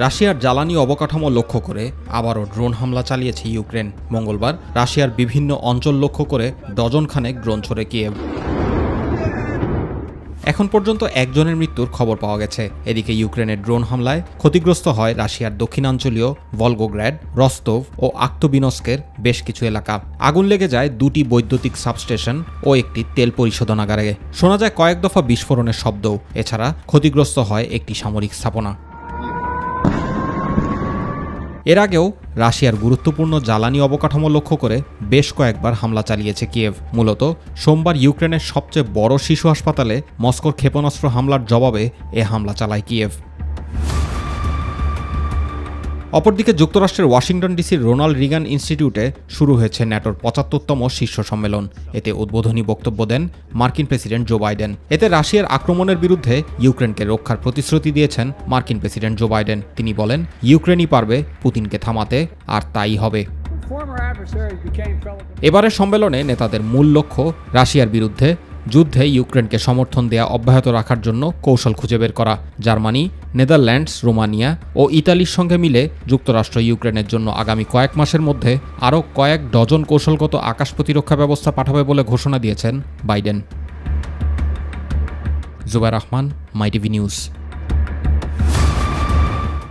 রাশিয়ার জ্বালানি অবকাঠামো লক্ষ্য করে আবারও ড্রোন হামলা চালিয়েছে ইউক্রেন। মঙ্গলবার রাশিয়ার বিভিন্ন অঞ্চল লক্ষ্য করে ডজনখানেক ড্রোন ছোড়ে কিয়েভ। এখন পর্যন্ত একজনের মৃত্যুর খবর পাওয়া গেছে। এদিকে ইউক্রেনের ড্রোন হামলায় ক্ষতিগ্রস্ত হয় রাশিয়ার দক্ষিণাঞ্চলীয় ভলগোগ্রাড, রস্তভ ও আক্তবিনস্কের বেশ কিছু এলাকা। আগুন লেগে যায় দুটি বৈদ্যুতিক সাবস্টেশন ও একটি তেল পরিশোধনাগারে। শোনা যায় কয়েক দফা বিস্ফোরণের শব্দও। এছাড়া ক্ষতিগ্রস্ত হয় একটি সামরিক স্থাপনা। এর আগেও রাশিয়ার গুরুত্বপূর্ণ জ্বালানি অবকাঠামো লক্ষ্য করে বেশ কয়েকবার হামলা চালিয়েছে কিয়েভ। মূলত সোমবার ইউক্রেনের সবচেয়ে বড় শিশু হাসপাতালে মস্কোর ক্ষেপণাস্ত্র হামলার জবাবে এ হামলা চালায় কিয়েভ। অপরদিকে যুক্তরাষ্ট্রের ওয়াশিংটন ডিসির রোনাল্ড রিগান ইনস্টিটিউটে শুরু হয়েছে ন্যাটোর ৭৫তম শীর্ষ সম্মেলন। এতে উদ্বোধনী বক্তব্য দেন মার্কিন প্রেসিডেন্ট জো বাইডেন। এতে রাশিয়ার আক্রমণের বিরুদ্ধে ইউক্রেনকে রক্ষার প্রতিশ্রুতি দিয়েছেন মার্কিন প্রেসিডেন্ট জো বাইডেন। তিনি বলেন, ইউক্রেনই পারবে পুতিনকে থামাতে, আর তাই হবে। এবারের সম্মেলনে নেতাদের মূল লক্ষ্য রাশিয়ার বিরুদ্ধে যুদ্ধে ইউক্রেনকে সমর্থন দেয়া অব্যাহত রাখার জন্য কৌশল খুঁজে বের করা। জার্মানি, নেদারল্যান্ডস, রোমানিয়া ও ইতালির সঙ্গে মিলে যুক্তরাষ্ট্র ইউক্রেনের জন্য আগামী কয়েক মাসের মধ্যে আরও কয়েক ডজন কৌশলগত আকাশ প্রতিরক্ষা ব্যবস্থা পাঠাবে বলে ঘোষণা দিয়েছেন বাইডেন। জুবায়ের রহমান, মাই টিভি নিউজ।